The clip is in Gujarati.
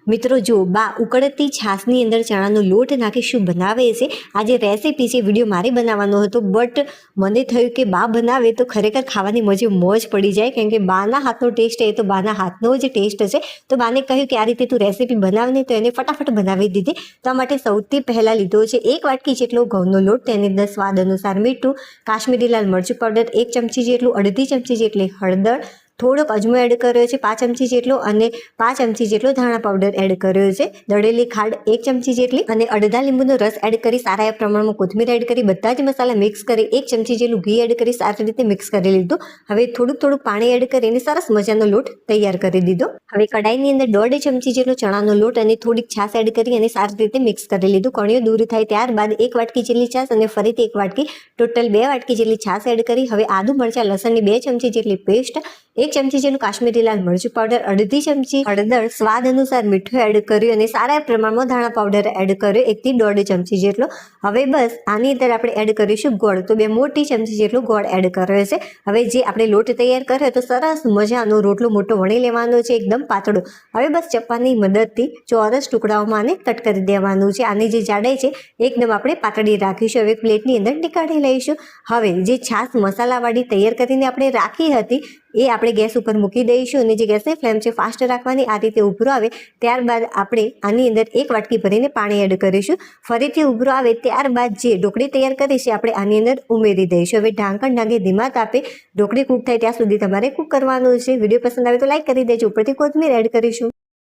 મિત્રો જો બા ઉકળતી છાશની અંદર ચણાનો લોટ નાખી શું બનાવે છે આ જે રેસીપી છે વિડીયો મારે બનાવવાનો હતો, બટ મને થયું કે બા બનાવે તો ખરેખર ખાવાની મોજ પડી જાય, કેમ કે બાના હાથનો ટેસ્ટ એ તો બાના હાથનો જ ટેસ્ટ છે. તો બાને કહ્યું કે આ રીતે તું રેસીપી બનાવને, તો એને ફટાફટ બનાવી દીધી. તો આ માટે સૌથી પહેલાં લીધો છે 1 વાટકી જેટલો ઘઉંનો લોટ, તેની અંદર સ્વાદ અનુસાર મીઠું, કાશ્મીરી લાલ મરચું પાવડર 1 ચમચી જેટલું, અડધી ચમચી જેટલી હળદર, થોડોક અજમો એડ કર્યો છે 5 ચમચી જેટલો, અને 5 ચમચી જેટલો ધાણા પાવડર એડ કર્યો છે, દળેલી ખાંડ 1 ચમચી જેટલી, અને અડધા લીંબુનો રસ એડ કરી સારા એવા પ્રમાણમાં કોથમીર એડ કરી બધા જ મસાલા મિક્સ કરી 1 ચમચી જેટલું ઘી એડ કરી સારી રીતે મિક્સ કરી લીધું. હવે થોડુંક પાણી એડ કરીને સરસ મજાનો લોટ તૈયાર કરી દીધો. હવે કડાઈની અંદર 1.5 ચમચી જેટલો ચણાનો લોટ અને થોડીક છાશ એડ કરી અને સારી રીતે મિક્સ કરી લીધું. કણીઓ દૂર થાય ત્યારબાદ 1 વાટકી જેટલી છાશ અને ફરીથી 1 વાટકી, ટોટલ 2 વાટકી જેટલી છાશ એડ કરી હવે આદુ મરચાં લસણની 2 ચમચી જેટલી પેસ્ટ, 1 ચમચી જેટલું કાશ્મીરી લાલ મરચું પાવડર, અડધી ચમચી હળદર, સ્વાદ અનુસાર મીઠું એડ કર્યું અને સારા પ્રમાણમાં ધાણા પાવડર એડ કર્યો 1 થી 1.5 ચમચી જેટલો. હવે બસ આની અંદર આપણે એડ કરીશું ગોળ, તો 2 મોટી ચમચી જેટલો ગોળ એડ કર્યો છે. હવે જે આપણે લોટ તૈયાર કર્યો તો સરસ મજાનો રોટલો મોટો વણી લેવાનો છે, એકદમ પાતળો. હવે બસ ચપ્પાની મદદથી ચોરસ ટુકડાઓમાં આને કટ કરી દેવાનું છે. આની જે જાડાઈ છે એકદમ આપણે પાતળી રાખીશું. હવે પ્લેટની અંદર નીકાળી લઈશું. હવે જે છાશ મસાલાવાળી તૈયાર કરીને આપણે રાખી હતી એ આપણે ગેસ ઉપર મૂકી દઈશું, અને જે ગેસની ફ્લેમ છે ફાસ્ટ રાખવાની. આ રીતે ઉભરો આવે ત્યારબાદ આપણે આની અંદર 1 વાટકી ભરીને પાણી એડ કરીશું. ફરીથી ઉભરો આવે ત્યારબાદ જે ઢોકળી તૈયાર કરી છે આપણે આની અંદર ઉમેરી દઈશું. હવે ઢાંકણ ઢાંકી ધીમા તાપે ઢોકળી કૂક થાય ત્યાં સુધી તમારે કૂક કરવાનું છે. વિડીયો પસંદ આવે તો લાઈક કરી દેજો, ઉપરથી કોથમીર એડ કરીશું.